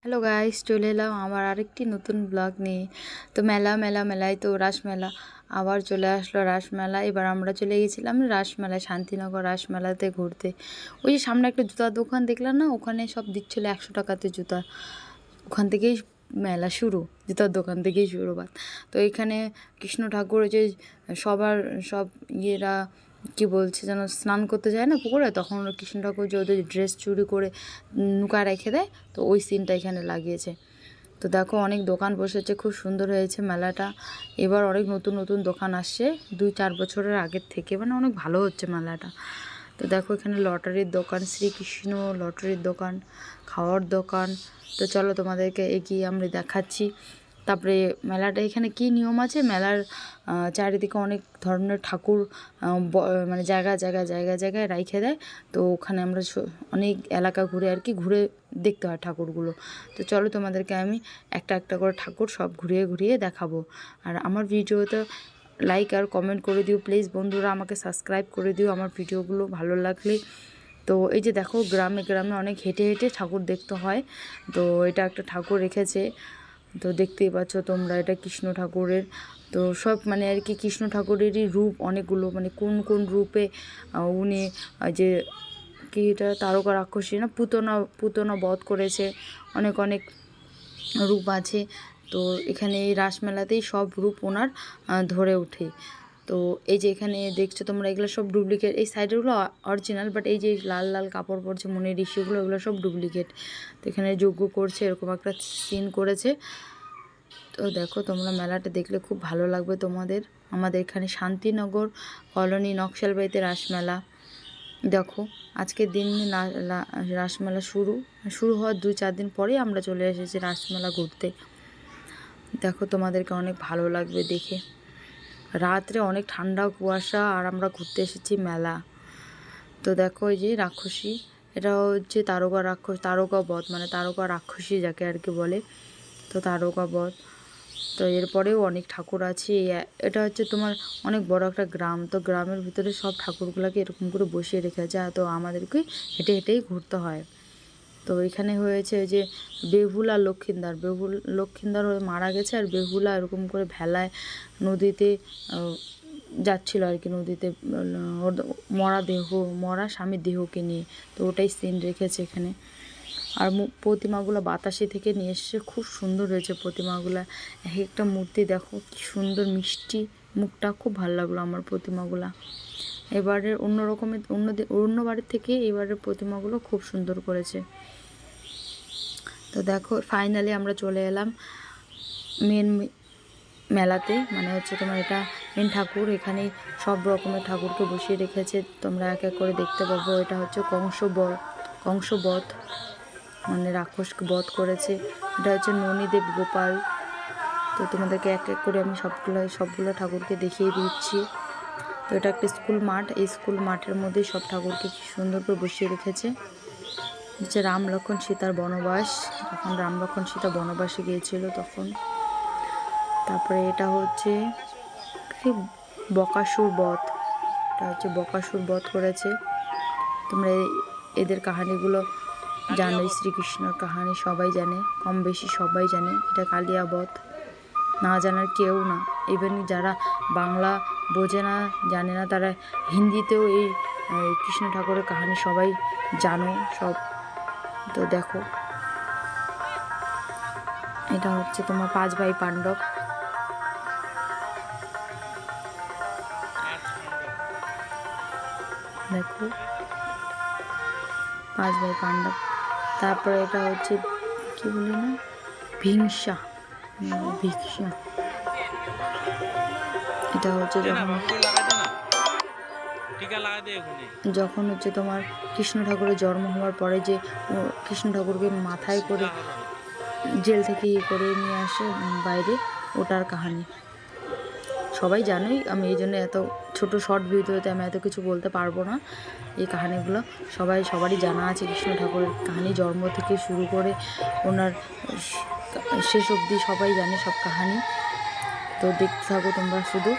Hello guys, চলে এলাম আবার আরেকটি নতুন ব্লগ নিয়ে। তো মেলায় তো রাসমেলা আবার চলে আসলো। রাসমেলা এবার আমরা চলে গেছিলাম রাসমেলায়, শান্তিনগর রাসমেলাতে ঘুরতে। ওই যে সামনে একটা জুতার দোকান দেখলাম না, ওখানে সব দিচ্ছিলো 100 টাকাতে জুতা। ওখান থেকেই মেলা শুরু, জুতার দোকান থেকেই শুরুবাত। তো এখানে কৃষ্ণ ঠাকুর যে সব ইয়েরা কি বলছে যেন, স্নান করতে যায় না পুকুরে, তখন কৃষ্ণ ঠাকুর যে ওদের ড্রেস চুরি করে নুকা রেখে দেয়, তো ওই সিনটা এখানে লাগিয়েছে। তো দেখো অনেক দোকান বসেছে, খুব সুন্দর হয়েছে মেলাটা। এবার অনেক নতুন নতুন দোকান আসছে 2-4 বছরের আগের থেকে, মানে অনেক ভালো হচ্ছে মেলাটা। তো দেখো এখানে লটারির দোকান, শ্রীকৃষ্ণ লটারির দোকান, খাওয়ার দোকান। তো চলো তোমাদেরকে এগিয়ে আমরা দেখাচ্ছি। তারপরে মেলাটা এখানে কি নিয়ম আছে, মেলার চারিদিকে অনেক ধরনের ঠাকুর মানে জায়গায় রাইখে দেয়। তো ওখানে আমরা অনেক এলাকা ঘুরে আর কি ঘুরে দেখতে হয় ঠাকুরগুলো। তো চলো তোমাদেরকে আমি একটা একটা করে ঠাকুর সব ঘুরিয়ে দেখাবো। আর আমার ভিডিওতে লাইক আর কমেন্ট করে দিও প্লিজ বন্ধুরা, আমাকে সাবস্ক্রাইব করে দিও আমার ভিডিওগুলো ভালো লাগলে। তো এই যে দেখো গ্রামে অনেক হেঁটে ঠাকুর দেখতে হয়। তো এটা একটা ঠাকুর রেখেছে, তো দেখতেই পাচ্ছ তোমরা, এটা কৃষ্ণ ঠাকুরের। তো সব মানে আর কি কৃষ্ণ ঠাকুরেরই রূপ অনেকগুলো, মানে কোন কোন রূপে উনি যে কি এটা তারকা রাক্ষসী না পুতনা বধ করেছে, অনেক রূপ আছে। তো এখানে এই রাসমেলাতেই সব রূপ ওনার ধরে ওঠে। তো এই যে এখানে দেখছো তোমরা, এগুলো সব ডুপ্লিকেট। এই সাইডেরগুলো অরিজিনাল, বাট এই যে লাল কাপড় পরছে মনের ঋষিগুলো, এগুলো সব ডুপ্লিকেট। তো এখানে যজ্ঞ করছে, এরকম একটা সিন করেছে। তো দেখো তোমরা মেলাটা দেখলে খুব ভালো লাগবে তোমাদের। আমাদের এখানে শান্তিনগর কলোনি নকশালবাড়িতে রাসমেলা। দেখো আজকের দিন রাসমেলা শুরু হওয়ার 2-4 দিন পরেই আমরা চলে এসেছি রাসমেলা ঘুরতে। দেখো তোমাদেরকে অনেক ভালো লাগবে দেখে। রাত্রে অনেক ঠান্ডা কুয়াশা, আর আমরা ঘুরতে এসেছি মেলা। তো দেখো এই যে রাক্ষসী, এটা হচ্ছে তারকা বধ, মানে তারকা রাক্ষসী যাকে আর কি বলে। তো তারকা বধ। তো এরপরেও অনেক ঠাকুর আছে। এটা হচ্ছে তোমার অনেক বড় একটা গ্রাম। তো গ্রামের ভিতরে সব ঠাকুরগুলোকে এরকম করে বসিয়ে রেখে যায়, তো আমাদেরকে হেঁটেই ঘুরতে হয়। তো এখানে হয়েছে যে বেহুল আর লক্ষিন্দার হয়ে মারা গেছে, আর বেহুলা এরকম করে ভেলায় নদীতে যাচ্ছিল আর কি, নদীতে মরা স্বামীর দেহকে নিয়ে। তো ওটাই সিন রেখেছে এখানে। আর প্রতিমাগুলো বাতাসে থেকে নিয়ে এসছে, খুব সুন্দর হয়েছে প্রতিমাগুলো। এক একটা মূর্তি দেখো কি সুন্দর মিষ্টি মুখটা, খুব ভালো লাগলো আমার প্রতিমাগুলা। এবারের অন্য বাড়ির থেকে এবারের প্রতিমাগুলো খুব সুন্দর করেছে। তো দেখো ফাইনালি আমরা চলে এলাম মেন মেলাতে, মানে হচ্ছে তোমার এটা মেন ঠাকুর। এখানেই সব রকমের ঠাকুরকে বসিয়ে রেখেছে, তোমরা এক এক করে দেখতে পাবো। এটা হচ্ছে কংসবধ, মানে রাক্ষসকে বধ করেছে। এটা হচ্ছে ননীদেব গোপাল। তো তোমাদেরকে এক এক করে আমি সবগুলো ঠাকুরকে দেখিয়ে দিচ্ছি। তো এটা একটা স্কুল মাঠ, এই স্কুল মাঠের মধ্যেই সব ঠাকুরকে কি সুন্দর করে বসিয়ে রেখেছে। হচ্ছে রাম লক্ষ্মণ সীতার বনবাস, যখন রাম লক্ষ্মণ সীতা বনবাসে গিয়েছিল তখন। তারপরে এটা হচ্ছে বকাসুর বধ, এটা হচ্ছে বকাসুর বধ করেছে। তোমরা এদের কাহানিগুলো জানো, শ্রীকৃষ্ণর কাহানি সবাই জানে, কম বেশি সবাই জানে। এটা কালিয়া বধ, না জানার কেউ না। ইভেন যারা বাংলা বোঝে না, জানে না, তারা হিন্দিতেও এই কৃষ্ণ ঠাকুরের কাহানি সবাই জানো সব। তো দেখো এটা হচ্ছে তোমার 5 ভাই পাণ্ডব। দেখো 5 ভাই পাণ্ডব। তারপরে এটা হচ্ছে কি বলি না, ভিংসা। এটা হচ্ছে যখন হচ্ছে তোমার কৃষ্ণ ঠাকুরের জন্ম হওয়ার পরে যে কৃষ্ণ ঠাকুরকে মাথায় করে জেল থেকে করে নিয়ে আসে বাইরে, ওটার কাহানি সবাই জানোই। আমি এই জন্য এত ছোট শর্ট ভিডিওতে আমি এত কিছু বলতে পারবো না। এই কাহানিগুলো সবারই জানা আছে। কৃষ্ণ ঠাকুরের কাহানি জন্ম থেকে শুরু করে ওনার শেষ অবধি সবাই জানে সব কাহানি। তো দেখতে থাকো তোমরা শুধু।